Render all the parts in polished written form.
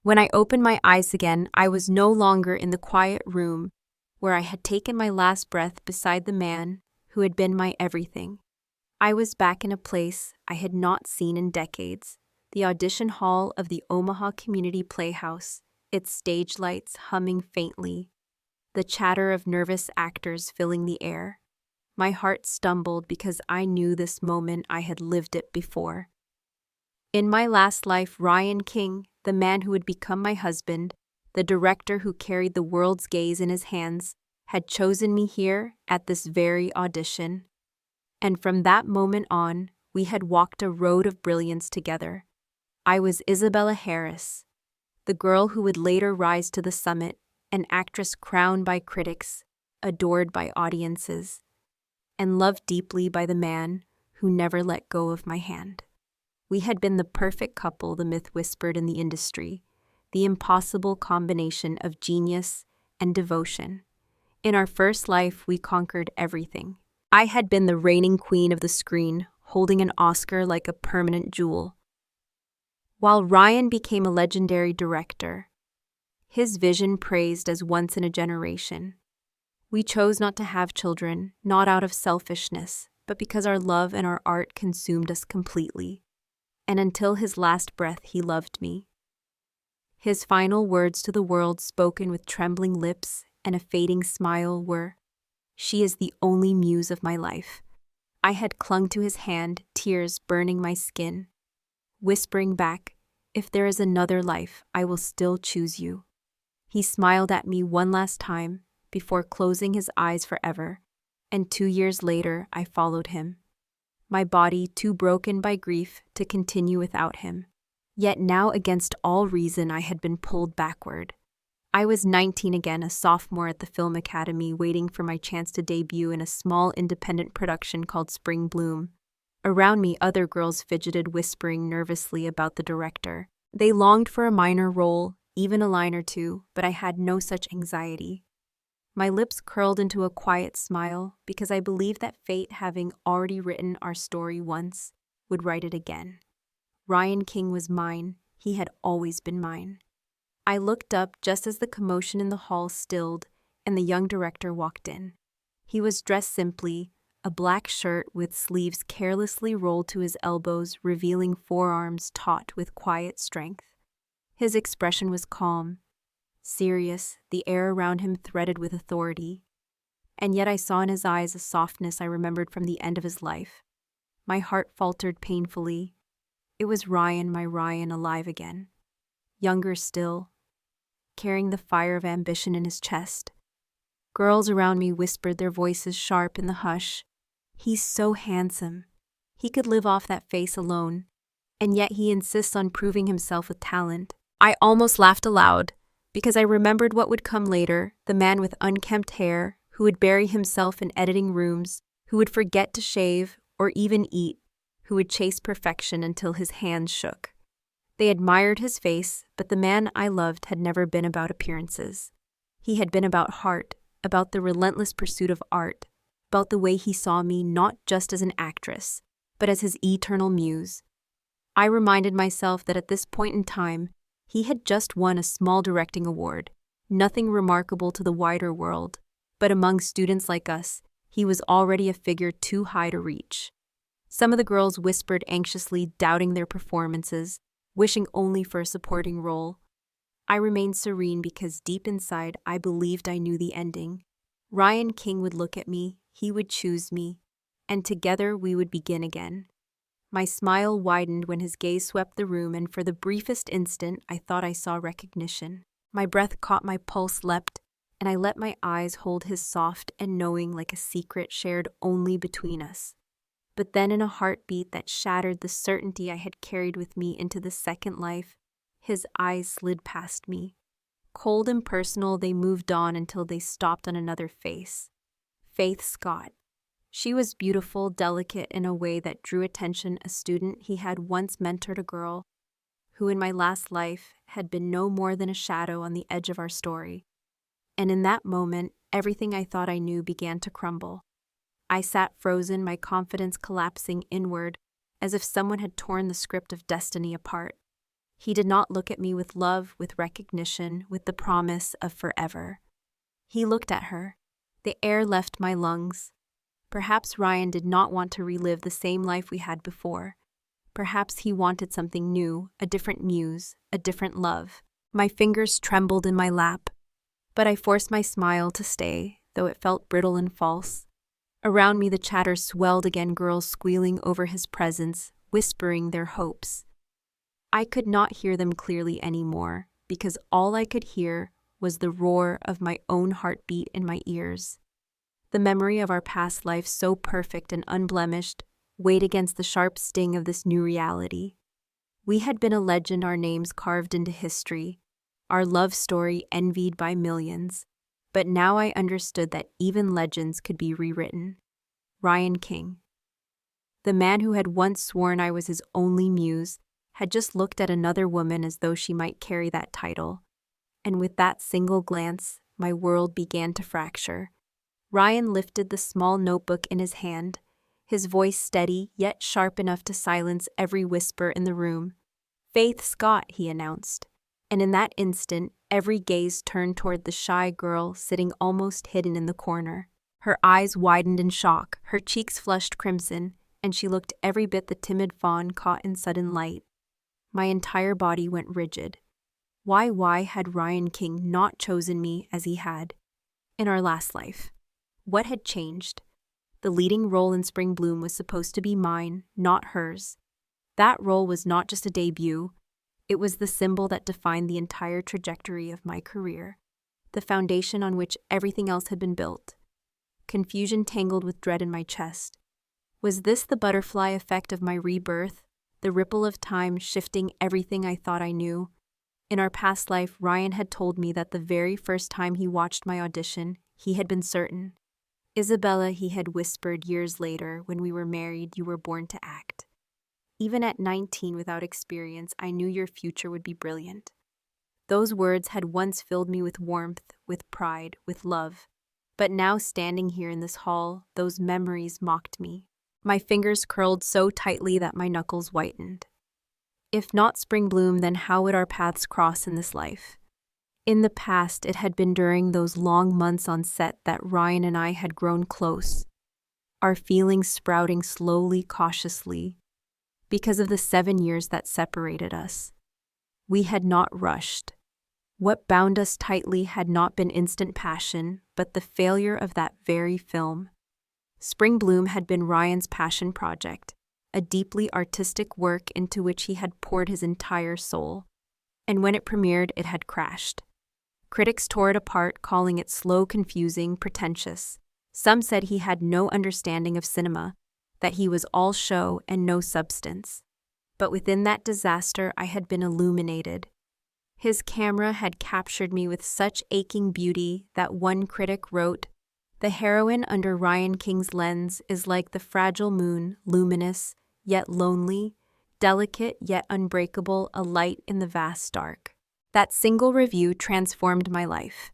When I opened my eyes again, I was no longer in the quiet room where I had taken my last breath beside the man who had been my everything. I was back in a place I had not seen in decades, the audition hall of the Omaha Community Playhouse, its stage lights humming faintly, the chatter of nervous actors filling the air. My heart stumbled because I knew this moment I had lived it before. In my last life, Ryan King, the man who would become my husband, the director who carried the world's gaze in his hands, had chosen me here at this very audition. And from that moment on, we had walked a road of brilliance together. I was Isabella Harris, the girl who would later rise to the summit, an actress crowned by critics, adored by audiences, and loved deeply by the man who never let go of my hand. We had been the perfect couple, the myth whispered in the industry, the impossible combination of genius and devotion. In our first life, we conquered everything. I had been the reigning queen of the screen, holding an Oscar like a permanent jewel, while Ryan became a legendary director, his vision praised as once in a generation. We chose not to have children, not out of selfishness, but because our love and our art consumed us completely. And until his last breath, he loved me. His final words to the world, spoken with trembling lips and a fading smile, were, "She is the only muse of my life." I had clung to his hand, tears burning my skin, whispering back, "If there is another life, I will still choose you." He smiled at me one last time before closing his eyes forever, and 2 years later I followed him, my body too broken by grief to continue without him. Yet now, against all reason, I had been pulled backward. I was 19 again, a sophomore at the Film Academy, waiting for my chance to debut in a small independent production called Spring Bloom. Around me, other girls fidgeted, whispering nervously about the director. They longed for a minor role, even a line or two, but I had no such anxiety. My lips curled into a quiet smile because I believed that fate, having already written our story once, would write it again. Ryan King was mine. He had always been mine. I looked up just as the commotion in the hall stilled and the young director walked in. He was dressed simply, a black shirt with sleeves carelessly rolled to his elbows, revealing forearms taut with quiet strength. His expression was calm, serious, the air around him threaded with authority. And yet I saw in his eyes a softness I remembered from the end of his life. My heart faltered painfully. It was Ryan, my Ryan, alive again. Younger still, carrying the fire of ambition in his chest. Girls around me whispered, their voices sharp in the hush. "He's so handsome. He could live off that face alone. And yet he insists on proving himself with talent." I almost laughed aloud, because I remembered what would come later, the man with unkempt hair, who would bury himself in editing rooms, who would forget to shave or even eat, who would chase perfection until his hands shook. They admired his face, but the man I loved had never been about appearances. He had been about heart, about the relentless pursuit of art, about the way he saw me not just as an actress, but as his eternal muse. I reminded myself that at this point in time, he had just won a small directing award, nothing remarkable to the wider world, but among students like us, he was already a figure too high to reach. Some of the girls whispered anxiously, doubting their performances, wishing only for a supporting role. I remained serene because deep inside I believed I knew the ending. Ryan King would look at me, he would choose me, and together we would begin again. My smile widened when his gaze swept the room, and for the briefest instant I thought I saw recognition. My breath caught, my pulse leapt, and I let my eyes hold his soft and knowing like a secret shared only between us. But then in a heartbeat that shattered the certainty I had carried with me into the second life, his eyes slid past me. Cold and personal, they moved on until they stopped on another face. Faith Scott. She was beautiful, delicate in a way that drew attention, a student he had once mentored, a girl who in my last life had been no more than a shadow on the edge of our story. And in that moment, everything I thought I knew began to crumble. I sat frozen, my confidence collapsing inward, as if someone had torn the script of destiny apart. He did not look at me with love, with recognition, with the promise of forever. He looked at her. The air left my lungs. Perhaps Ryan did not want to relive the same life we had before. Perhaps he wanted something new, a different muse, a different love. My fingers trembled in my lap, but I forced my smile to stay, though it felt brittle and false. Around me the chatter swelled again, girls squealing over his presence, whispering their hopes. I could not hear them clearly anymore, because all I could hear was the roar of my own heartbeat in my ears. The memory of our past life, so perfect and unblemished, weighed against the sharp sting of this new reality. We had been a legend, our names carved into history, our love story envied by millions. But now I understood that even legends could be rewritten. Ryan King. The man who had once sworn I was his only muse had just looked at another woman as though she might carry that title. And with that single glance, my world began to fracture. Ryan lifted the small notebook in his hand, his voice steady yet sharp enough to silence every whisper in the room. "Faith Scott," he announced. And in that instant, every gaze turned toward the shy girl sitting almost hidden in the corner. Her eyes widened in shock, her cheeks flushed crimson, and she looked every bit the timid fawn caught in sudden light. My entire body went rigid. Why had Ryan King not chosen me as he had in our last life? What had changed? The leading role in Spring Bloom was supposed to be mine, not hers. That role was not just a debut. It was the symbol that defined the entire trajectory of my career, the foundation on which everything else had been built. Confusion tangled with dread in my chest. Was this the butterfly effect of my rebirth, the ripple of time shifting everything I thought I knew? In our past life, Ryan had told me that the very first time he watched my audition, he had been certain. "Isabella," he had whispered years later, "when we were married, you were born to act. Even at 19, without experience, I knew your future would be brilliant." Those words had once filled me with warmth, with pride, with love. But now, standing here in this hall, those memories mocked me. My fingers curled so tightly that my knuckles whitened. If not Spring Bloom, then how would our paths cross in this life? In the past, it had been during those long months on set that Ryan and I had grown close, our feelings sprouting slowly, cautiously, because of the 7 years that separated us. We had not rushed. What bound us tightly had not been instant passion, but the failure of that very film. Spring Bloom had been Ryan's passion project, a deeply artistic work into which he had poured his entire soul. And when it premiered, it had crashed. Critics tore it apart, calling it slow, confusing, pretentious. Some said he had no understanding of cinema, that he was all show and no substance. But within that disaster, I had been illuminated. His camera had captured me with such aching beauty that one critic wrote, "The heroine under Ryan King's lens is like the fragile moon, luminous, yet lonely, delicate yet unbreakable, a light in the vast dark." That single review transformed my life.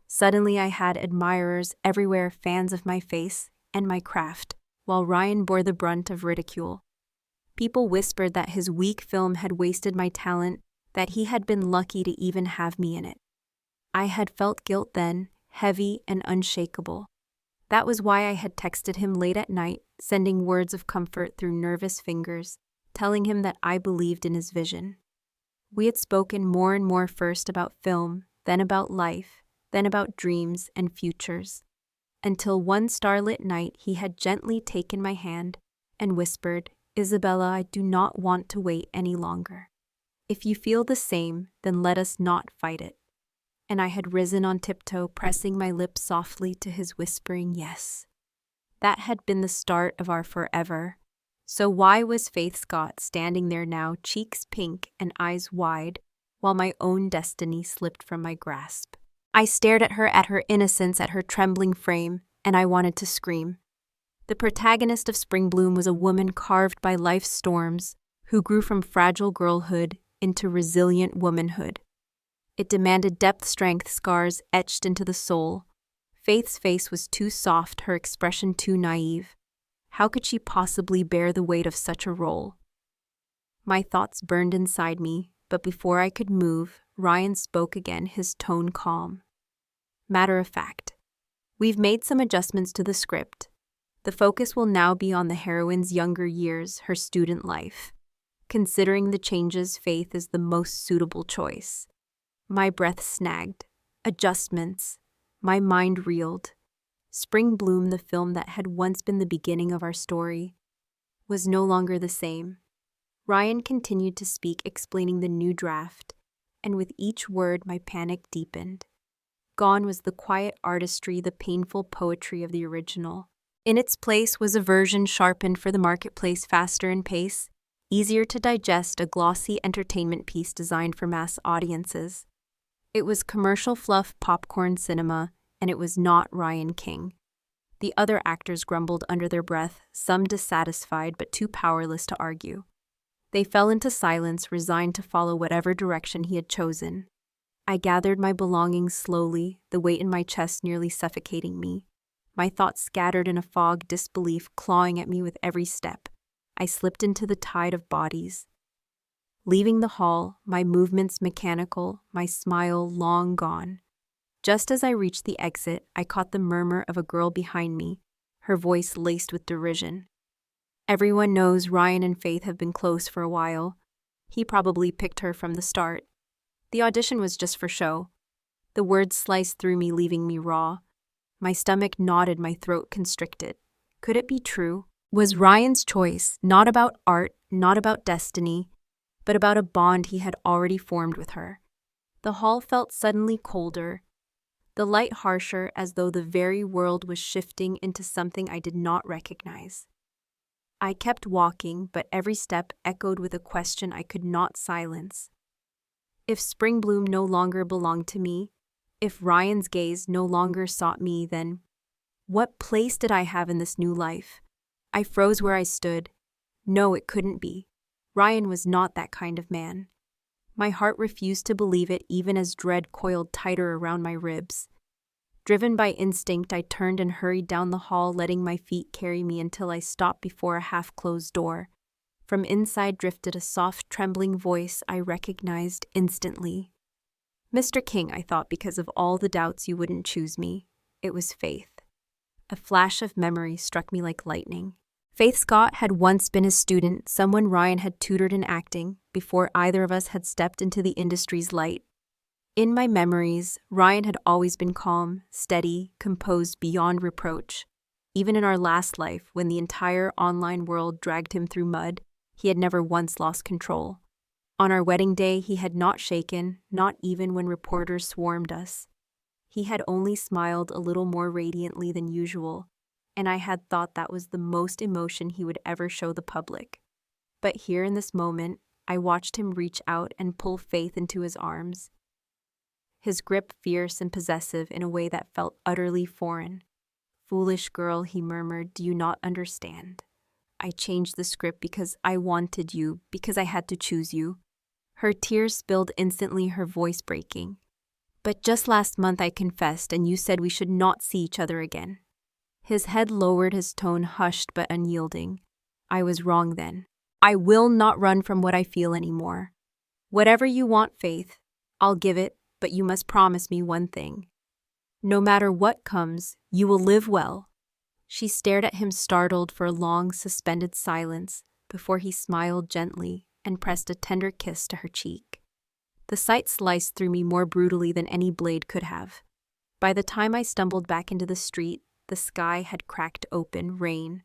Suddenly I had admirers everywhere, fans of my face and my craft, while Ryan bore the brunt of ridicule. People whispered that his weak film had wasted my talent, that he had been lucky to even have me in it. I had felt guilt then, heavy and unshakable. That was why I had texted him late at night, sending words of comfort through nervous fingers, telling him that I believed in his vision. We had spoken more and more, first about film, then about life, then about dreams and futures, until one starlit night he had gently taken my hand and whispered, "Isabella, I do not want to wait any longer. If you feel the same, then let us not fight it." And I had risen on tiptoe, pressing my lips softly to his whispering yes. That had been the start of our forever. So why was Faith Scott standing there now, cheeks pink and eyes wide, while my own destiny slipped from my grasp? I stared at her innocence, at her trembling frame, and I wanted to scream. The protagonist of Spring Bloom was a woman carved by life's storms, who grew from fragile girlhood into resilient womanhood. It demanded depth, strength, scars etched into the soul. Faith's face was too soft, her expression too naive. How could she possibly bear the weight of such a role? My thoughts burned inside me, but before I could move, Ryan spoke again, his tone calm. Matter of fact, we've made some adjustments to the script. The focus will now be on the heroine's younger years, her student life. Considering the changes, Faith is the most suitable choice. My breath snagged. Adjustments. My mind reeled. Spring Bloom, the film that had once been the beginning of our story, was no longer the same. Ryan continued to speak, explaining the new draft, and with each word my panic deepened. Gone was the quiet artistry, the painful poetry of the original. In its place was a version sharpened for the marketplace, faster in pace, easier to digest, a glossy entertainment piece designed for mass audiences. It was commercial fluff popcorn cinema, and it was not Ryan King. The other actors grumbled under their breath, some dissatisfied but too powerless to argue. They fell into silence, resigned to follow whatever direction he had chosen. I gathered my belongings slowly, the weight in my chest nearly suffocating me. My thoughts scattered in a fog, disbelief clawing at me with every step. I slipped into the tide of bodies. Leaving the hall, my movements mechanical, my smile long gone. Just as I reached the exit, I caught the murmur of a girl behind me, her voice laced with derision. Everyone knows Ryan and Faith have been close for a while. He probably picked her from the start. The audition was just for show. The words sliced through me, leaving me raw. My stomach knotted, my throat constricted. Could it be true? Was Ryan's choice not about art, not about destiny, but about a bond he had already formed with her? The hall felt suddenly colder, the light harsher, as though the very world was shifting into something I did not recognize. I kept walking, but every step echoed with a question I could not silence. If Spring Bloom no longer belonged to me, if Ryan's gaze no longer sought me, then what place did I have in this new life? I froze where I stood. No, it couldn't be. Ryan was not that kind of man. My heart refused to believe it, even as dread coiled tighter around my ribs. Driven by instinct, I turned and hurried down the hall, letting my feet carry me until I stopped before a half-closed door. From inside drifted a soft, trembling voice I recognized instantly. Mr. King, I thought, because of all the doubts you wouldn't choose me. It was Faith. A flash of memory struck me like lightning. Faith Scott had once been his student, someone Ryan had tutored in acting, before either of us had stepped into the industry's light. In my memories, Ryan had always been calm, steady, composed beyond reproach. Even in our last life, when the entire online world dragged him through mud, he had never once lost control. On our wedding day, he had not shaken, not even when reporters swarmed us. He had only smiled a little more radiantly than usual, and I had thought that was the most emotion he would ever show the public. But here in this moment, I watched him reach out and pull Faith into his arms. His grip fierce and possessive in a way that felt utterly foreign. "Foolish girl," he murmured, "do you not understand? I changed the script because I wanted you, because I had to choose you." Her tears spilled instantly, her voice breaking. "But just last month I confessed, and you said we should not see each other again." His head lowered, his tone hushed but unyielding. "I was wrong then. I will not run from what I feel anymore. Whatever you want, Faith, I'll give it, but you must promise me one thing. No matter what comes, you will live well." She stared at him, startled, for a long, suspended silence before he smiled gently and pressed a tender kiss to her cheek. The sight sliced through me more brutally than any blade could have. By the time I stumbled back into the street, the sky had cracked open, rain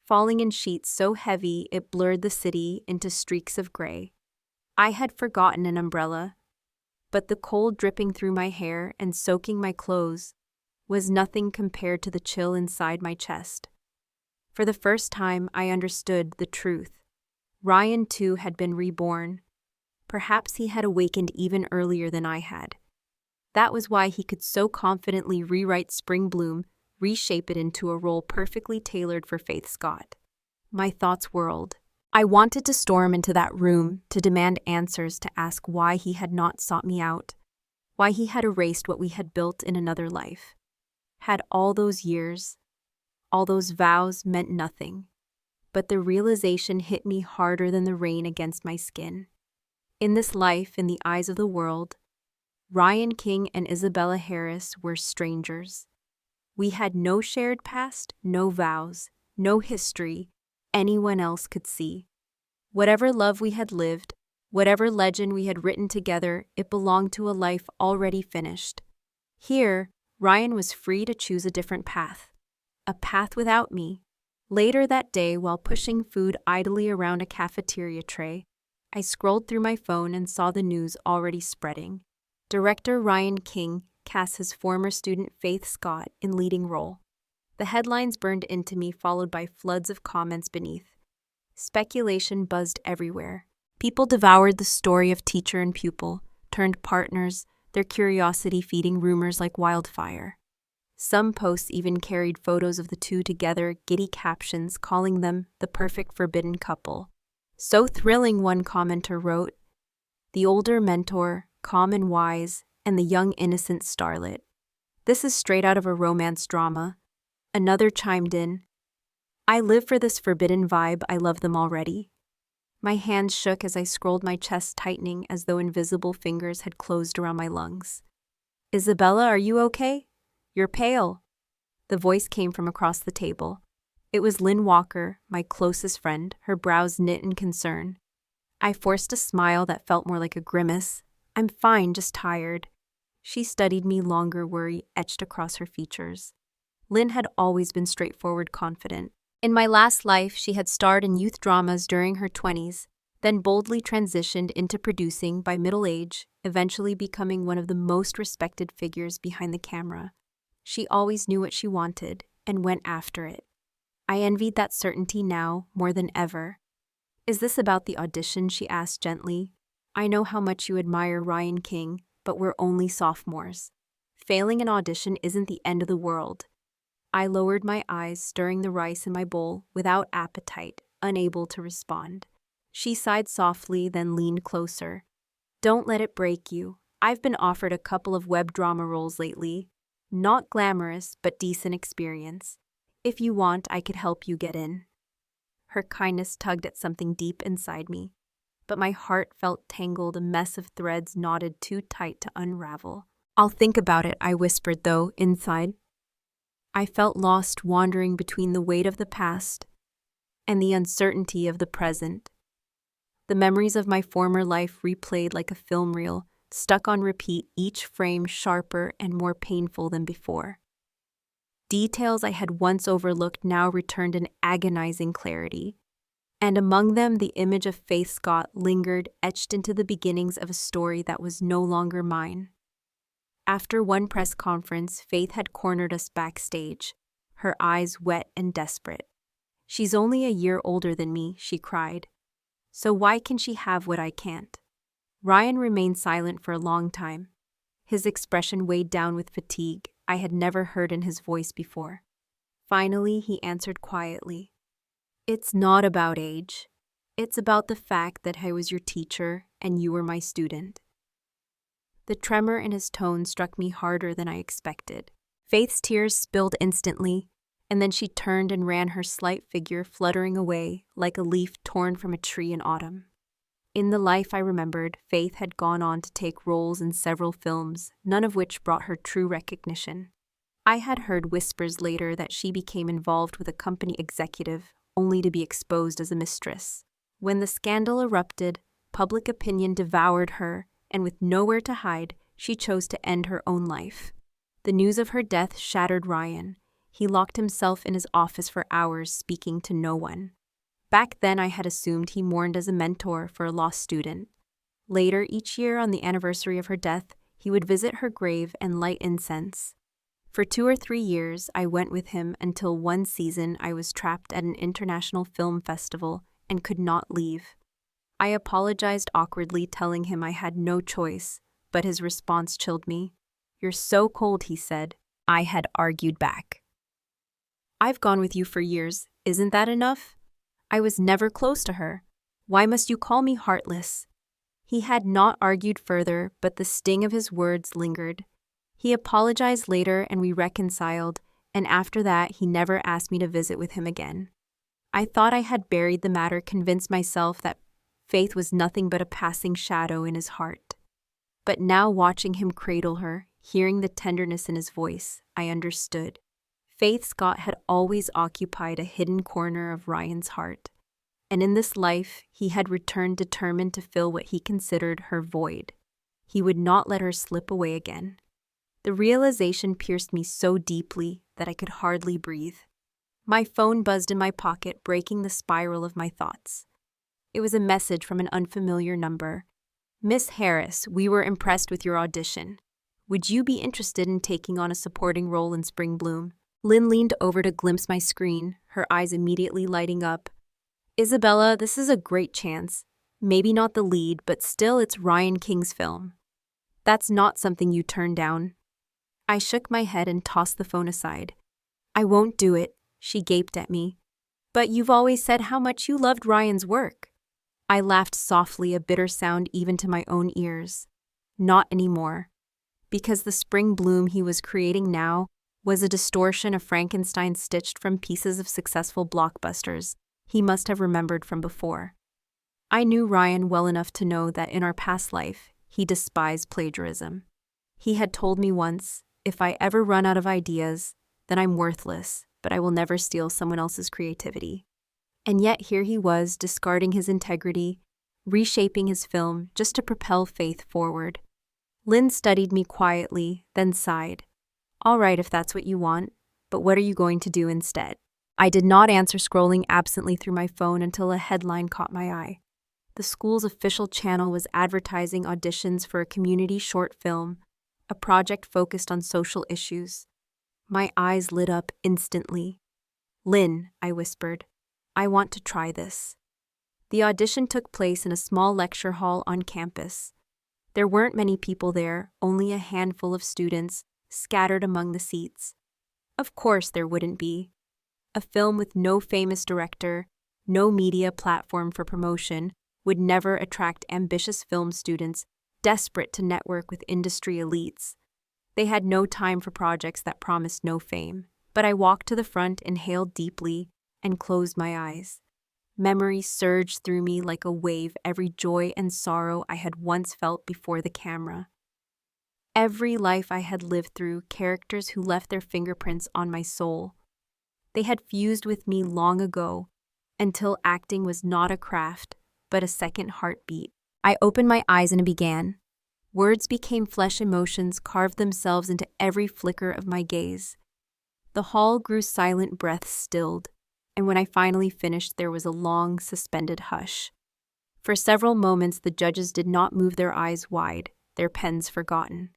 falling in sheets so heavy it blurred the city into streaks of gray. I had forgotten an umbrella, but the cold dripping through my hair and soaking my clothes was nothing compared to the chill inside my chest. For the first time, I understood the truth. Ryan, too, had been reborn. Perhaps he had awakened even earlier than I had. That was why he could so confidently rewrite Spring Bloom, reshape it into a role perfectly tailored for Faith Scott. My thoughts whirled. I wanted to storm into that room, to demand answers, to ask why he had not sought me out, why he had erased what we had built in another life. Had all those years, all those vows meant nothing? But the realization hit me harder than the rain against my skin. In this life, in the eyes of the world, Ryan King and Isabella Harris were strangers. We had no shared past, no vows, no history anyone else could see. Whatever love we had lived, whatever legend we had written together, it belonged to a life already finished. Here, Ryan was free to choose a different path. A path without me. Later that day, while pushing food idly around a cafeteria tray, I scrolled through my phone and saw the news already spreading. Director Ryan King casts his former student Faith Scott in leading role. The headlines burned into me, followed by floods of comments beneath. Speculation buzzed everywhere. People devoured the story of teacher and pupil, turned partners, their curiosity feeding rumors like wildfire. Some posts even carried photos of the two together, giddy captions calling them the perfect forbidden couple. So thrilling, one commenter wrote, "The older mentor, calm and wise, and the young innocent starlet. This is straight out of a romance drama." Another chimed in, "I live for this forbidden vibe, I love them already." My hands shook as I scrolled, my chest tightening as though invisible fingers had closed around my lungs. "Isabella, are you okay? You're pale." The voice came from across the table. It was Lynn Walker, my closest friend, her brows knit in concern. I forced a smile that felt more like a grimace. "I'm fine, just tired." She studied me longer, worry etched across her features. Lynn had always been straightforward, confident. In my last life, she had starred in youth dramas during her 20s, then boldly transitioned into producing by middle age, eventually becoming one of the most respected figures behind the camera. She always knew what she wanted and went after it. I envied that certainty now more than ever. "Is this about the audition?" she asked gently. "I know how much you admire Ryan King, but we're only sophomores. Failing an audition isn't the end of the world." I lowered my eyes, stirring the rice in my bowl without appetite, unable to respond. She sighed softly, then leaned closer. "Don't let it break you. I've been offered a couple of web drama roles lately. Not glamorous, but decent experience. If you want, I could help you get in." Her kindness tugged at something deep inside me, but my heart felt tangled, a mess of threads knotted too tight to unravel. "I'll think about it," I whispered, though, inside. I felt lost, wandering between the weight of the past and the uncertainty of the present. The memories of my former life replayed like a film reel, stuck on repeat, each frame sharper and more painful than before. Details I had once overlooked now returned in agonizing clarity, and among them the image of Faith Scott lingered, etched into the beginnings of a story that was no longer mine. After one press conference, Faith had cornered us backstage, her eyes wet and desperate. "She's only a year older than me," she cried. "So why can she have what I can't?" Ryan remained silent for a long time. His expression weighed down with fatigue I had never heard in his voice before. Finally, he answered quietly, "It's not about age. It's about the fact that I was your teacher and you were my student." The tremor in his tone struck me harder than I expected. Faith's tears spilled instantly, and then she turned and ran, her slight figure fluttering away like a leaf torn from a tree in autumn. In the life I remembered, Faith had gone on to take roles in several films, none of which brought her true recognition. I had heard whispers later that she became involved with a company executive, only to be exposed as a mistress. When the scandal erupted, public opinion devoured her, and with nowhere to hide, she chose to end her own life. The news of her death shattered Ryan. He locked himself in his office for hours, speaking to no one. Back then, I had assumed he mourned as a mentor for a lost student. Later, each year on the anniversary of her death, he would visit her grave and light incense. For 2 or 3 years, I went with him until one season I was trapped at an international film festival and could not leave. I apologized awkwardly, telling him I had no choice, but his response chilled me. "You're so cold," he said. I had argued back. "I've gone with you for years. Isn't that enough? I was never close to her. Why must you call me heartless?" He had not argued further, but the sting of his words lingered. He apologized later and we reconciled, and after that he never asked me to visit with him again. I thought I had buried the matter, convinced myself that Faith was nothing but a passing shadow in his heart. But now, watching him cradle her, hearing the tenderness in his voice, I understood. Faith Scott had always occupied a hidden corner of Ryan's heart, and in this life he had returned determined to fill what he considered her void. He would not let her slip away again. The realization pierced me so deeply that I could hardly breathe. My phone buzzed in my pocket, breaking the spiral of my thoughts. It was a message from an unfamiliar number. "Miss Harris, we were impressed with your audition. Would you be interested in taking on a supporting role in Spring Bloom?" Lynn leaned over to glimpse my screen, her eyes immediately lighting up. "Isabella, this is a great chance. Maybe not the lead, but still it's Ryan King's film. That's not something you turn down." I shook my head and tossed the phone aside. "I won't do it," she gaped at me. "But you've always said how much you loved Ryan's work." I laughed softly, a bitter sound even to my own ears. Not anymore. Because the Spring Bloom he was creating now was a distortion of Frankenstein stitched from pieces of successful blockbusters he must have remembered from before. I knew Ryan well enough to know that in our past life, he despised plagiarism. He had told me once, "If I ever run out of ideas, then I'm worthless, but I will never steal someone else's creativity." And yet here he was, discarding his integrity, reshaping his film just to propel Faith forward. Lynn studied me quietly, then sighed. "All right, if that's what you want, but what are you going to do instead?" I did not answer, scrolling absently through my phone until a headline caught my eye. The school's official channel was advertising auditions for a community short film, a project focused on social issues. My eyes lit up instantly. "Lynn," I whispered, "I want to try this." The audition took place in a small lecture hall on campus. There weren't many people there, only a handful of students, scattered among the seats. Of course there wouldn't be. A film with no famous director, no media platform for promotion, would never attract ambitious film students desperate to network with industry elites. They had no time for projects that promised no fame. But I walked to the front, inhaled deeply, and closed my eyes. Memory surged through me like a wave, every joy and sorrow I had once felt before the camera. Every life I had lived through, characters who left their fingerprints on my soul. They had fused with me long ago, until acting was not a craft, but a second heartbeat. I opened my eyes and it began. Words became flesh, emotions carved themselves into every flicker of my gaze. The hall grew silent, breaths stilled, and when I finally finished, there was a long, suspended hush. For several moments, the judges did not move their eyes wide, their pens forgotten.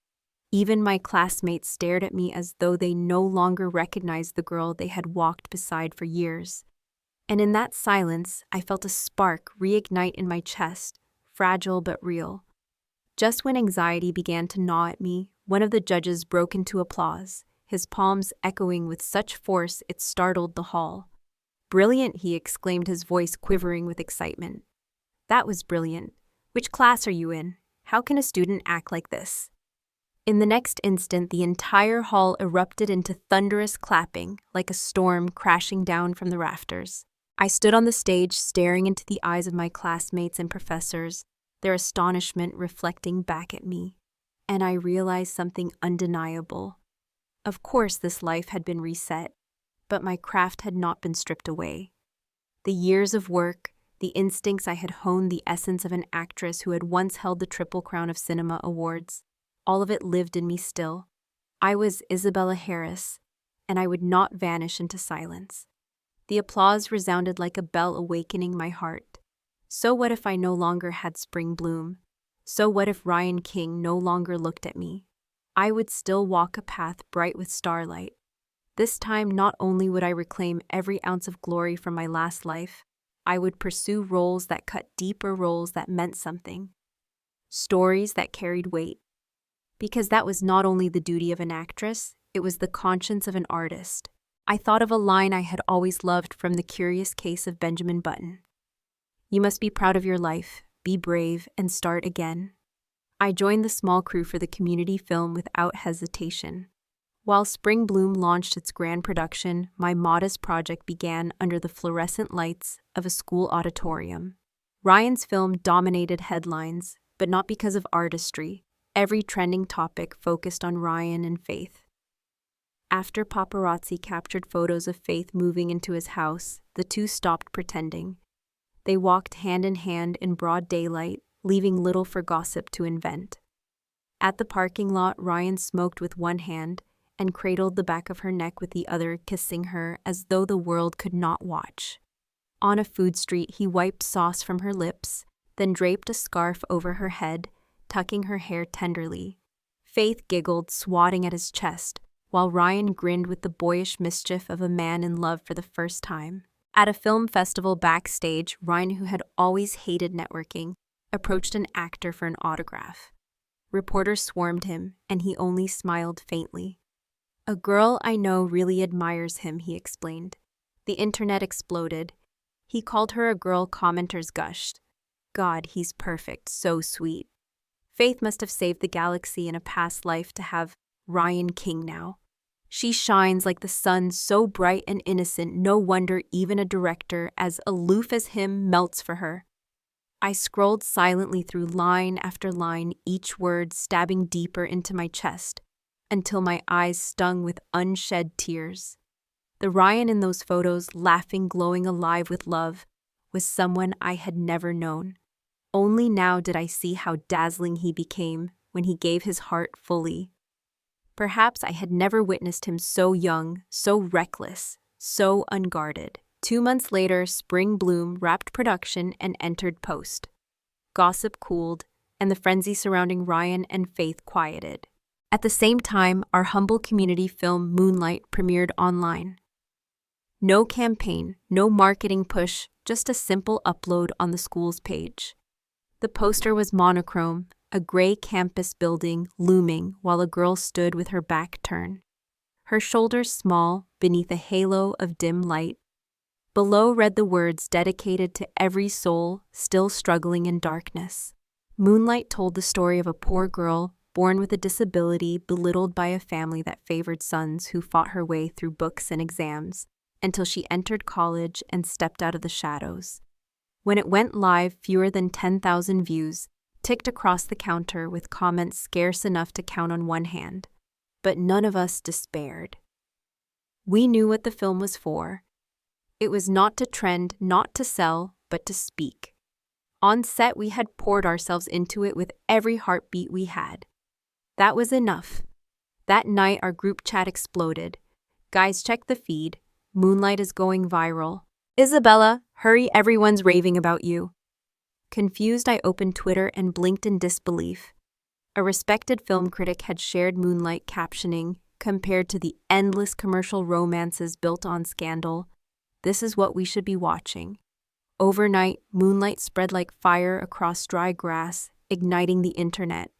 Even my classmates stared at me as though they no longer recognized the girl they had walked beside for years. And in that silence, I felt a spark reignite in my chest, fragile but real. Just when anxiety began to gnaw at me, one of the judges broke into applause, his palms echoing with such force it startled the hall. "Brilliant," he exclaimed, his voice quivering with excitement. "That was brilliant. Which class are you in? How can a student act like this?" In the next instant, the entire hall erupted into thunderous clapping, like a storm crashing down from the rafters. I stood on the stage, staring into the eyes of my classmates and professors, their astonishment reflecting back at me, and I realized something undeniable. Of course, this life had been reset, but my craft had not been stripped away. The years of work, the instincts I had honed, the essence of an actress who had once held the Triple Crown of Cinema awards, all of it lived in me still. I was Isabella Harris, and I would not vanish into silence. The applause resounded like a bell awakening my heart. So what if I no longer had Spring Bloom? So what if Ryan King no longer looked at me? I would still walk a path bright with starlight. This time, not only would I reclaim every ounce of glory from my last life, I would pursue roles that cut deeper, roles that meant something. Stories that carried weight. Because that was not only the duty of an actress, it was the conscience of an artist. I thought of a line I had always loved from The Curious Case of Benjamin Button. "You must be proud of your life, be brave, and start again." I joined the small crew for the community film without hesitation. While Spring Bloom launched its grand production, my modest project began under the fluorescent lights of a school auditorium. Ryan's film dominated headlines, but not because of artistry. Every trending topic focused on Ryan and Faith. After paparazzi captured photos of Faith moving into his house, the two stopped pretending. They walked hand in hand in broad daylight, leaving little for gossip to invent. At the parking lot, Ryan smoked with one hand and cradled the back of her neck with the other, kissing her as though the world could not watch. On a food street, he wiped sauce from her lips, then draped a scarf over her head, tucking her hair tenderly. Faith giggled, swatting at his chest, while Ryan grinned with the boyish mischief of a man in love for the first time. At a film festival backstage, Ryan, who had always hated networking, approached an actor for an autograph. Reporters swarmed him, and he only smiled faintly. "A girl I know really admires him," he explained. The internet exploded. He called her a girl, commenters gushed. "God, he's perfect, so sweet." Faith must have saved the galaxy in a past life to have Ryan King now. She shines like the sun, so bright and innocent, no wonder even a director as aloof as him melts for her. I scrolled silently through line after line, each word stabbing deeper into my chest, until my eyes stung with unshed tears. The Ryan in those photos, laughing, glowing, alive with love, was someone I had never known. Only now did I see how dazzling he became when he gave his heart fully. Perhaps I had never witnessed him so young, so reckless, so unguarded. 2 months later, Spring Bloom wrapped production and entered post. Gossip cooled, and the frenzy surrounding Ryan and Faith quieted. At the same time, our humble community film Moonlight premiered online. No campaign, no marketing push, just a simple upload on the school's page. The poster was monochrome, a gray campus building looming while a girl stood with her back turned. Her shoulders small beneath a halo of dim light. Below read the words dedicated to every soul still struggling in darkness. Moonlight told the story of a poor girl born with a disability, belittled by a family that favored sons, who fought her way through books and exams until she entered college and stepped out of the shadows. When it went live, fewer than 10,000 views ticked across the counter with comments scarce enough to count on one hand. But none of us despaired. We knew what the film was for. It was not to trend, not to sell, but to speak. On set, we had poured ourselves into it with every heartbeat we had. That was enough. That night, our group chat exploded. "Guys, check the feed. Moonlight is going viral. Isabella, hurry, everyone's raving about you." Confused, I opened Twitter and blinked in disbelief. A respected film critic had shared Moonlight, captioning, "Compared to the endless commercial romances built on scandal, this is what we should be watching." Overnight, Moonlight spread like fire across dry grass, igniting the internet.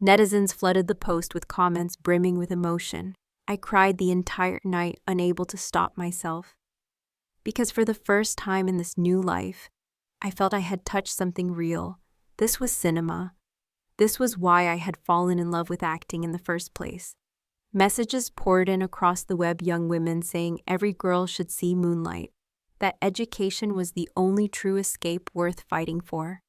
Netizens flooded the post with comments brimming with emotion. I cried the entire night, unable to stop myself. Because for the first time in this new life, I felt I had touched something real. This was cinema. This was why I had fallen in love with acting in the first place. Messages poured in across the web, young women saying every girl should see Moonlight, that education was the only true escape worth fighting for.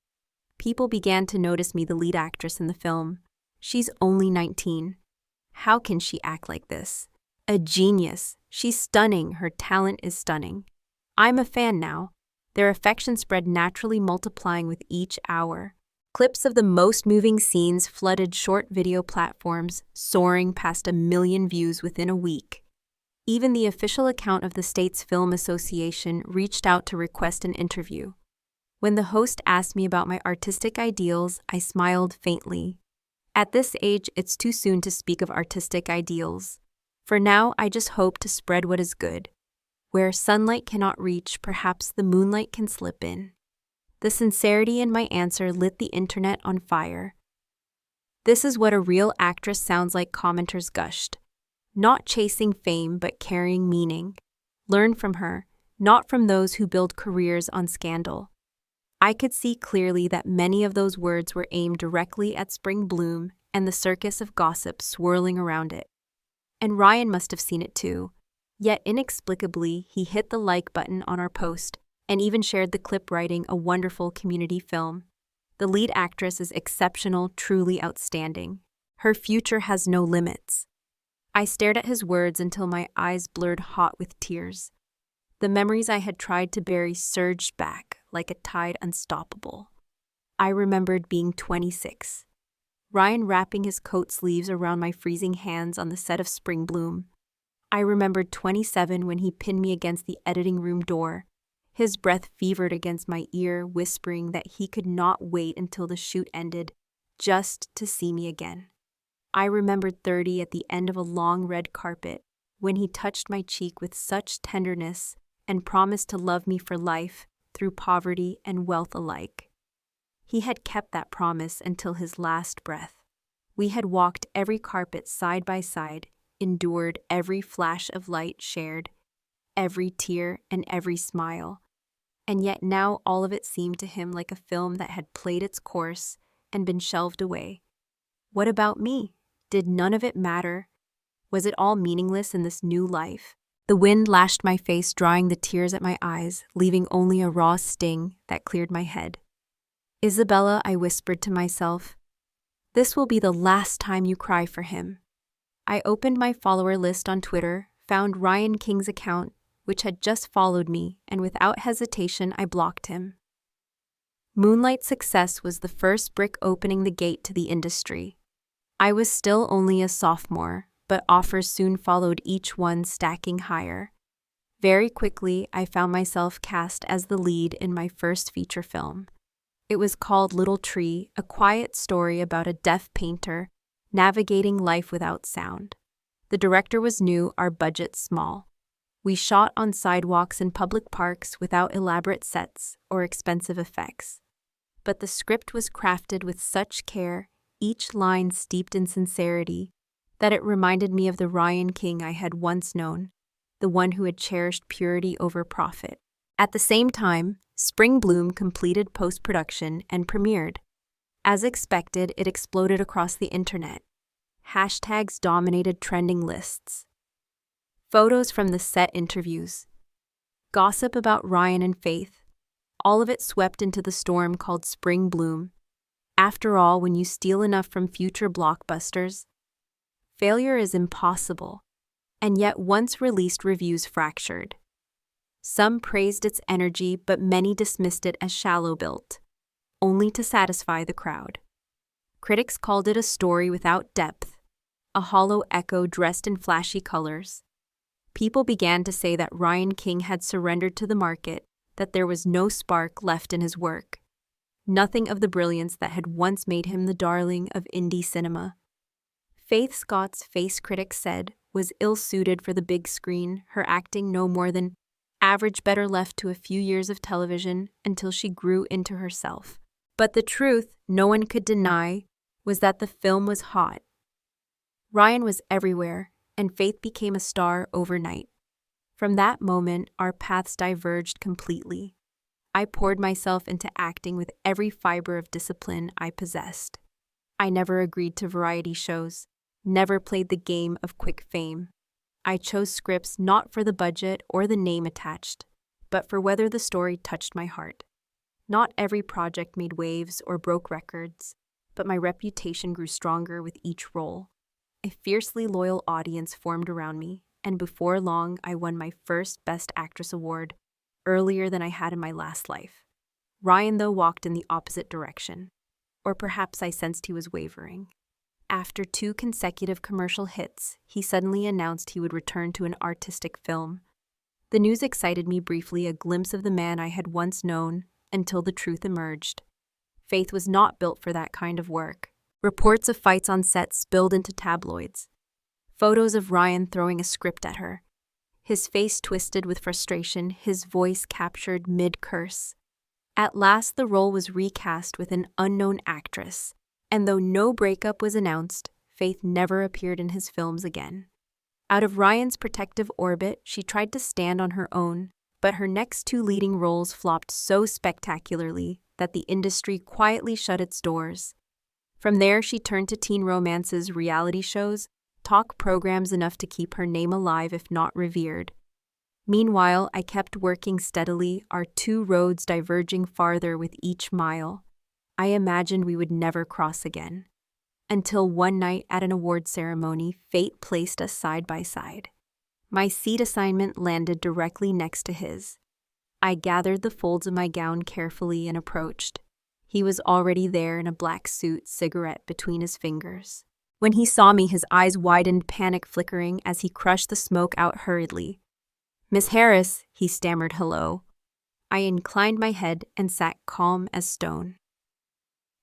People began to notice me, the lead actress in the film. She's only 19. How can she act like this? A genius. She's stunning. Her talent is stunning. I'm a fan now. Their affection spread naturally, multiplying with each hour. Clips of the most moving scenes flooded short video platforms, soaring past 1 million views within a week. Even the official account of the state's Film Association reached out to request an interview. When the host asked me about my artistic ideals, I smiled faintly. At this age, it's too soon to speak of artistic ideals. For now, I just hope to spread what is good. Where sunlight cannot reach, perhaps the moonlight can slip in. The sincerity in my answer lit the internet on fire. This is what a real actress sounds like, commenters gushed. Not chasing fame, but carrying meaning. Learn from her, not from those who build careers on scandal. I could see clearly that many of those words were aimed directly at Spring Bloom and the circus of gossip swirling around it. And Ryan must have seen it too. Yet inexplicably, he hit the like button on our post, and even shared the clip writing a wonderful community film. The lead actress is exceptional, truly outstanding. Her future has no limits. I stared at his words until my eyes blurred hot with tears. The memories I had tried to bury surged back like a tide unstoppable. I remembered being 26. Ryan wrapping his coat sleeves around my freezing hands on the set of Spring Bloom. I remembered 27 when he pinned me against the editing room door. His breath fevered against my ear, whispering that he could not wait until the shoot ended just to see me again. I remembered 30 at the end of a long red carpet when he touched my cheek with such tenderness and promised to love me for life through poverty and wealth alike. He had kept that promise until his last breath. We had walked every carpet side by side, endured every flash of light shared, every tear and every smile. And yet now all of it seemed to him like a film that had played its course and been shelved away. What about me? Did none of it matter? Was it all meaningless in this new life? The wind lashed my face, drying the tears at my eyes, leaving only a raw sting that cleared my head. Isabella, I whispered to myself, this will be the last time you cry for him. I opened my follower list on Twitter, found Ryan King's account, which had just followed me, and without hesitation I blocked him. Moonlight's success was the first brick opening the gate to the industry. I was still only a sophomore, but offers soon followed, each one stacking higher. Very quickly, I found myself cast as the lead in my first feature film. It was called Little Tree, a quiet story about a deaf painter navigating life without sound. The director was new, our budget small. We shot on sidewalks in public parks without elaborate sets or expensive effects. But the script was crafted with such care, each line steeped in sincerity, that it reminded me of the Ryan King I had once known, the one who had cherished purity over profit. At the same time, Spring Bloom completed post-production and premiered. As expected, it exploded across the internet. Hashtags dominated trending lists. Photos from the set, interviews, gossip about Ryan and Faith, all of it swept into the storm called Spring Bloom. After all, when you steal enough from future blockbusters, failure is impossible, and yet once released, reviews fractured. Some praised its energy, but many dismissed it as shallow-built, only to satisfy the crowd. Critics called it a story without depth, a hollow echo dressed in flashy colors. People began to say that Ryan King had surrendered to the market, that there was no spark left in his work. Nothing of the brilliance that had once made him the darling of indie cinema. Faith Scott's face, critics said, was ill-suited for the big screen, her acting no more than average, better left to a few years of television until she grew into herself. But the truth, no one could deny, was that the film was hot. Ryan was everywhere, and Faith became a star overnight. From that moment, our paths diverged completely. I poured myself into acting with every fiber of discipline I possessed. I never agreed to variety shows, never played the game of quick fame. I chose scripts not for the budget or the name attached, but for whether the story touched my heart. Not every project made waves or broke records, but my reputation grew stronger with each role. A fiercely loyal audience formed around me, and before long I won my first Best Actress award, earlier than I had in my last life. Ryan, though, walked in the opposite direction. Or perhaps I sensed he was wavering. After 2 consecutive commercial hits, he suddenly announced he would return to an artistic film. The news excited me briefly, a glimpse of the man I had once known, until the truth emerged. Faith was not built for that kind of work. Reports of fights on set spilled into tabloids. Photos of Ryan throwing a script at her. His face twisted with frustration, his voice captured mid-curse. At last the role was recast with an unknown actress, and though no breakup was announced, Faith never appeared in his films again. Out of Ryan's protective orbit, she tried to stand on her own, but her next 2 leading roles flopped so spectacularly that the industry quietly shut its doors. From there, she turned to teen romances, reality shows, talk programs enough to keep her name alive if not revered. Meanwhile, I kept working steadily, our two roads diverging farther with each mile. I imagined we would never cross again. Until one night at an award ceremony, fate placed us side by side. My seat assignment landed directly next to his. I gathered the folds of my gown carefully and approached. He was already there in a black suit, cigarette between his fingers. When he saw me, his eyes widened, panic flickering as he crushed the smoke out hurriedly. "Miss Harris," he stammered hello. I inclined my head and sat calm as stone.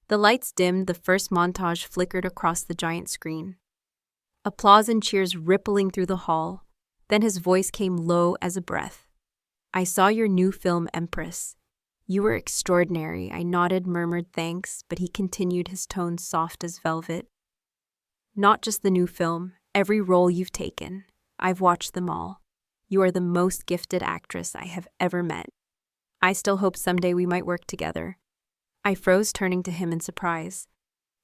The lights dimmed, the first montage flickered across the giant screen. Applause and cheers rippling through the hall. Then his voice came low as a breath. "I saw your new film, Empress. You were extraordinary." I nodded, murmured thanks, but he continued, his tone soft as velvet. "Not just the new film, every role you've taken. I've watched them all. You are the most gifted actress I have ever met. I still hope someday we might work together." I froze, turning to him in surprise.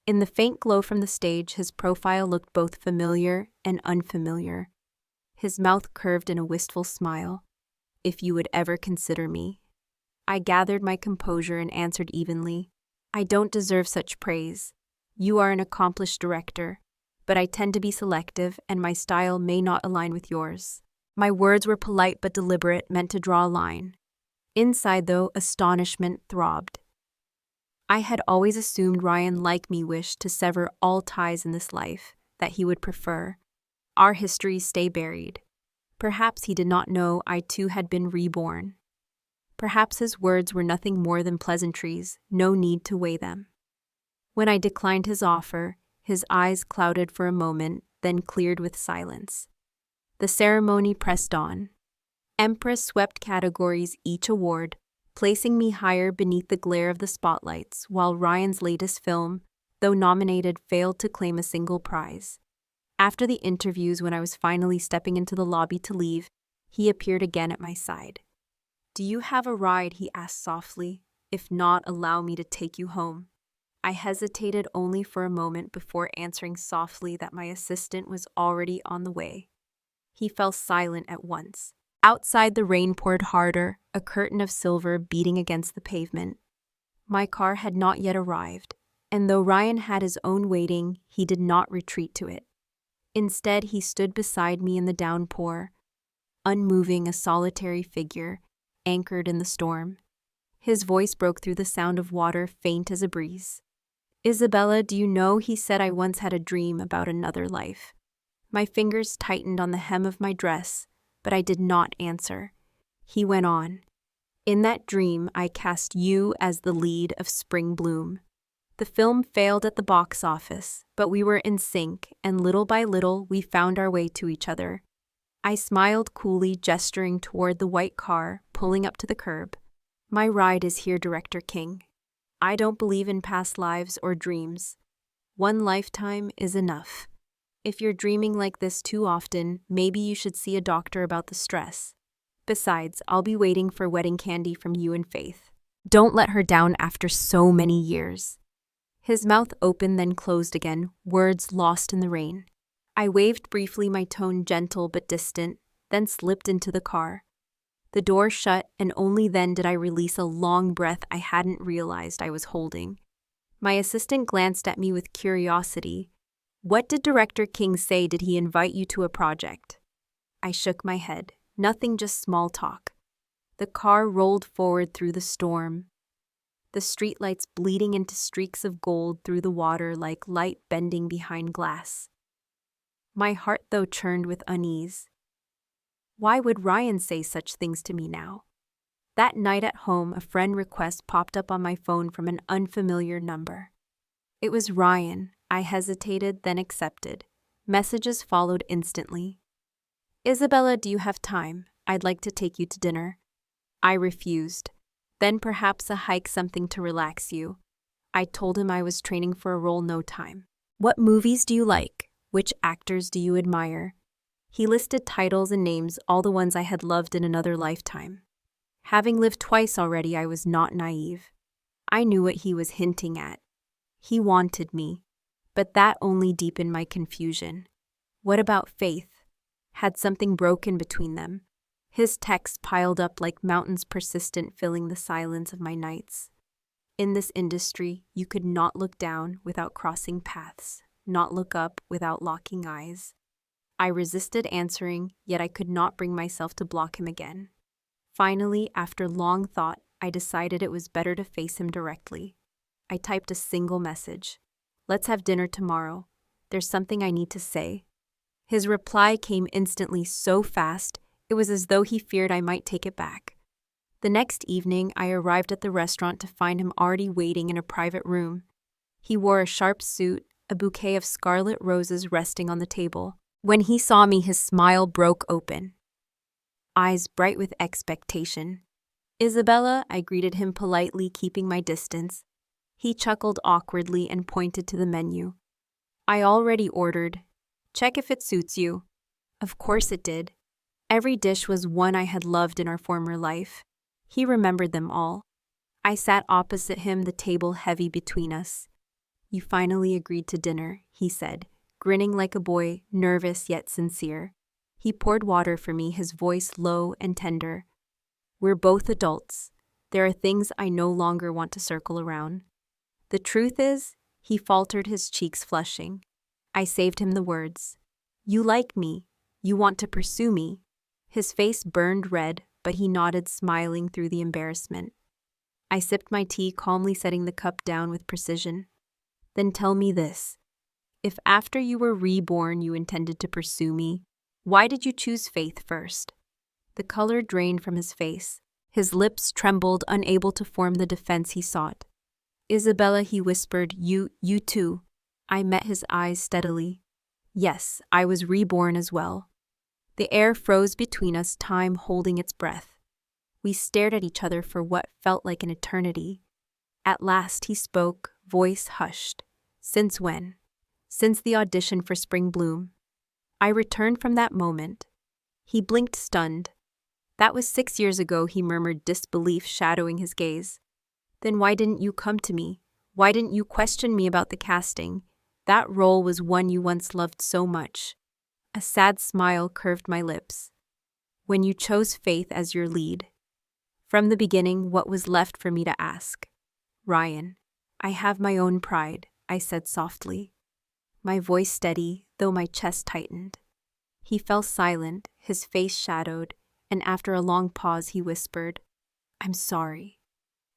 In the faint glow from the stage, his profile looked both familiar and unfamiliar. His mouth curved in a wistful smile. "If you would ever consider me." I gathered my composure and answered evenly, "I don't deserve such praise. You are an accomplished director, but I tend to be selective and my style may not align with yours." My words were polite but deliberate, meant to draw a line. Inside, though, astonishment throbbed. I had always assumed Ryan, like me, wished to sever all ties in this life, that he would prefer our histories stay buried. Perhaps he did not know I too had been reborn. Perhaps his words were nothing more than pleasantries, no need to weigh them. When I declined his offer, his eyes clouded for a moment, then cleared with silence. The ceremony pressed on. Empress swept categories, each award, placing me higher beneath the glare of the spotlights, while Ryan's latest film, though nominated, failed to claim a single prize. After the interviews, when I was finally stepping into the lobby to leave, he appeared again at my side. "Do you have a ride?" he asked softly. "If not, allow me to take you home." I hesitated only for a moment before answering softly that my assistant was already on the way. He fell silent at once. Outside, the rain poured harder, a curtain of silver beating against the pavement. My car had not yet arrived, and though Ryan had his own waiting, he did not retreat to it. Instead, he stood beside me in the downpour, unmoving, a solitary figure, anchored in the storm. His voice broke through the sound of water, faint as a breeze. "Isabella, do you know," he said, "I once had a dream about another life." My fingers tightened on the hem of my dress, but I did not answer. He went on. "In that dream, I cast you as the lead of Spring Bloom. The film failed at the box office, but we were in sync, and little by little, we found our way to each other." I smiled coolly, gesturing toward the white car, pulling up to the curb. "My ride is here, Director King. I don't believe in past lives or dreams. One lifetime is enough. If you're dreaming like this too often, maybe you should see a doctor about the stress. Besides, I'll be waiting for wedding candy from you and Faith. Don't let her down after so many years." His mouth opened, then closed again, words lost in the rain. I waved briefly, my tone gentle but distant, then slipped into the car. The door shut, and only then did I release a long breath I hadn't realized I was holding. My assistant glanced at me with curiosity. "What did Director King say? Did he invite you to a project?" I shook my head. Nothing, just small talk. The car rolled forward through the storm, the streetlights bleeding into streaks of gold through the water like light bending behind glass. My heart, though, churned with unease. Why would Ryan say such things to me now? That night at home, a friend request popped up on my phone from an unfamiliar number. It was Ryan. I hesitated, then accepted. Messages followed instantly. "Isabella, do you have time? I'd like to take you to dinner." I refused. "Then perhaps a hike, something to relax you." I told him I was training for a role, no time. "What movies do you like? Which actors do you admire?" He listed titles and names, all the ones I had loved in another lifetime. Having lived twice already, I was not naive. I knew what he was hinting at. He wanted me, but that only deepened my confusion. What about Faith? Had something broken between them? His texts piled up like mountains persistent, filling the silence of my nights. In this industry, you could not look down without crossing paths, not look up without locking eyes. I resisted answering, yet I could not bring myself to block him again. Finally, after long thought, I decided it was better to face him directly. I typed a single message. "Let's have dinner tomorrow. There's something I need to say." His reply came instantly, so fast, it was as though he feared I might take it back. The next evening, I arrived at the restaurant to find him already waiting in a private room. He wore a sharp suit, a bouquet of scarlet roses resting on the table. When he saw me, his smile broke open, eyes bright with expectation. "Isabella," I greeted him politely, keeping my distance. He chuckled awkwardly and pointed to the menu. "I already ordered. Check if it suits you." Of course it did. Every dish was one I had loved in our former life. He remembered them all. I sat opposite him, the table heavy between us. "You finally agreed to dinner," he said, grinning like a boy, nervous yet sincere. He poured water for me, his voice low and tender. "We're both adults. There are things I no longer want to circle around." "The truth is," he faltered, his cheeks flushing. I saved him the words. "You like me. You want to pursue me." His face burned red, but he nodded, smiling through the embarrassment. I sipped my tea, calmly setting the cup down with precision. "Then tell me this. If after you were reborn you intended to pursue me, why did you choose faith first?" The color drained from his face. His lips trembled, unable to form the defense he sought. "Isabella," he whispered, you too." I met his eyes steadily. Yes, I was reborn as well. The air froze between us, time holding its breath. We stared at each other for what felt like an eternity. At last he spoke, voice hushed. "Since when?" "Since the audition for Spring Bloom." I returned from that moment. He blinked, stunned. "That was 6 years ago," he murmured, disbelief shadowing his gaze. "Then why didn't you come to me? Why didn't you question me about the casting? That role was one you once loved so much." A sad smile curved my lips. "When you chose Faith as your lead." From the beginning, what was left for me to ask? "Ryan, I have my own pride," I said softly. My voice steady, though my chest tightened. He fell silent, his face shadowed, and after a long pause he whispered, "I'm sorry."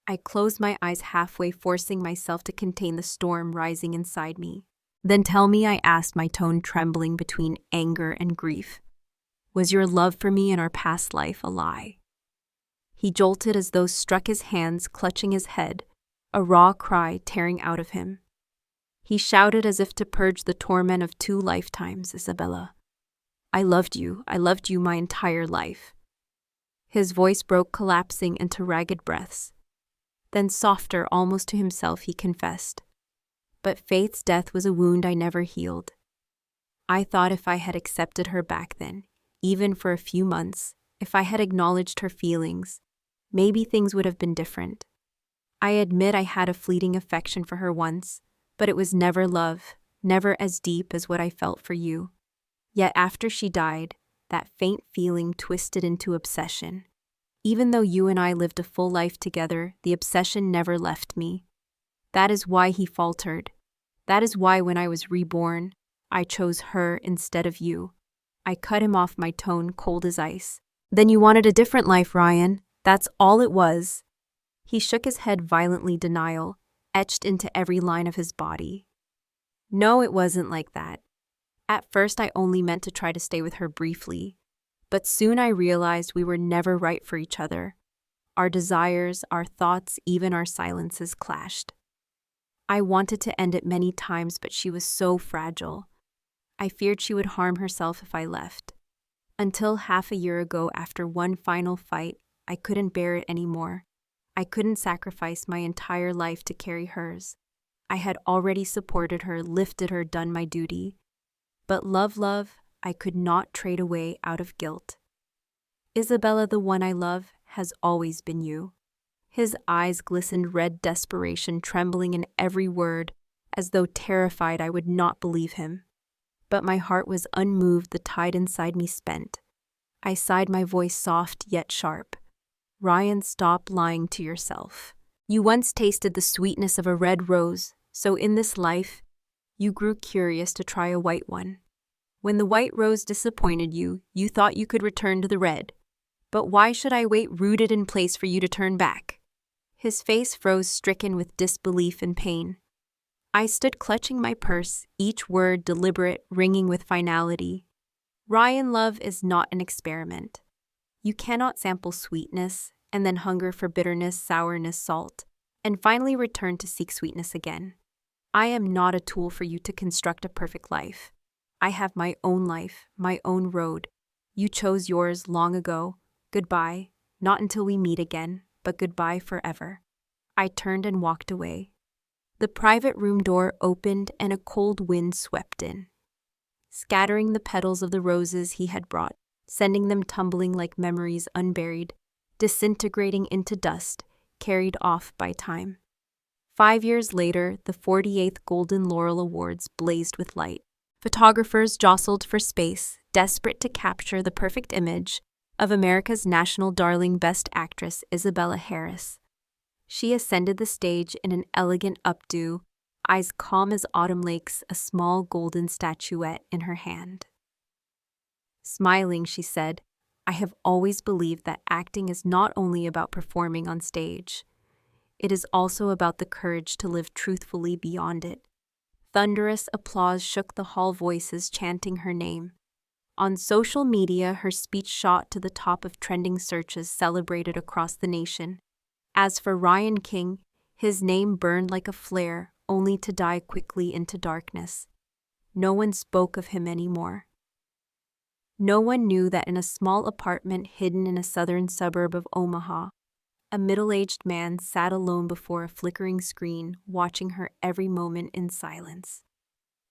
I closed my eyes halfway, forcing myself to contain the storm rising inside me. "Then tell me," I asked, my tone trembling between anger and grief. "Was your love for me in our past life a lie?" He jolted as though struck, his hands clutching his head, a raw cry tearing out of him. He shouted as if to purge the torment of 2 lifetimes. "Isabella, I loved you my entire life." His voice broke, collapsing into ragged breaths. Then softer, almost to himself, he confessed, "But Faith's death was a wound I never healed. I thought if I had accepted her back then, even for a few months, if I had acknowledged her feelings, maybe things would have been different. I admit I had a fleeting affection for her once, but it was never love, never as deep as what I felt for you. Yet after she died, that faint feeling twisted into obsession. Even though you and I lived a full life together, the obsession never left me. That is why," he faltered. "That is why when I was reborn, I chose her instead of you." I cut him off, my tone cold as ice. "Then you wanted a different life, Ryan. That's all it was." He shook his head violently, denial etched into every line of his body. "No, it wasn't like that. At first I only meant to try to stay with her briefly, but soon I realized we were never right for each other. Our desires, our thoughts, even our silences clashed. I wanted to end it many times, but she was so fragile. I feared she would harm herself if I left. Until half a year ago, after one final fight, I couldn't bear it anymore. I couldn't sacrifice my entire life to carry hers. I had already supported her, lifted her, done my duty. But love, I could not trade away out of guilt. Isabella, the one I love, has always been you." His eyes glistened red, desperation trembling in every word, as though terrified I would not believe him. But my heart was unmoved, the tide inside me spent. I sighed, my voice soft yet sharp. Ryan, stop lying to yourself. You once tasted the sweetness of a red rose, so in this life, you grew curious to try a white one. When the white rose disappointed you, you thought you could return to the red. But why should I wait rooted in place for you to turn back? His face froze, stricken with disbelief and pain. I stood clutching my purse, each word deliberate, ringing with finality. Ryan, love is not an experiment. You cannot sample sweetness, and then hunger for bitterness, sourness, salt, and finally return to seek sweetness again. I am not a tool for you to construct a perfect life. I have my own life, my own road. You chose yours long ago. Goodbye, not until we meet again, but goodbye forever. I turned and walked away. The private room door opened and a cold wind swept in, scattering the petals of the roses he had brought, sending them tumbling like memories unburied, disintegrating into dust, carried off by time. 5 years later, the 48th Golden Laurel Awards blazed with light. Photographers jostled for space, desperate to capture the perfect image of America's national darling Best Actress Isabella Harris. She ascended the stage in an elegant updo, eyes calm as autumn lakes, a small golden statuette in her hand. Smiling, she said, I have always believed that acting is not only about performing on stage. It is also about the courage to live truthfully beyond it. Thunderous applause shook the hall, voices chanting her name. On social media, her speech shot to the top of trending searches, celebrated across the nation. As for Ryan King, his name burned like a flare, only to die quickly into darkness. No one spoke of him anymore. No one knew that in a small apartment hidden in a southern suburb of Omaha, a middle-aged man sat alone before a flickering screen, watching her every moment in silence.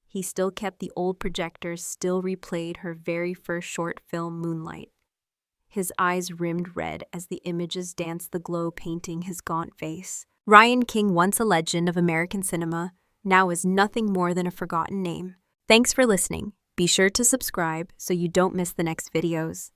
He still kept the old projector, still replayed her very first short film, Moonlight. His eyes rimmed red as the images danced the glow, painting his gaunt face. Ryan King, once a legend of American cinema, now is nothing more than a forgotten name. Thanks for listening. Be sure to subscribe so you don't miss the next videos.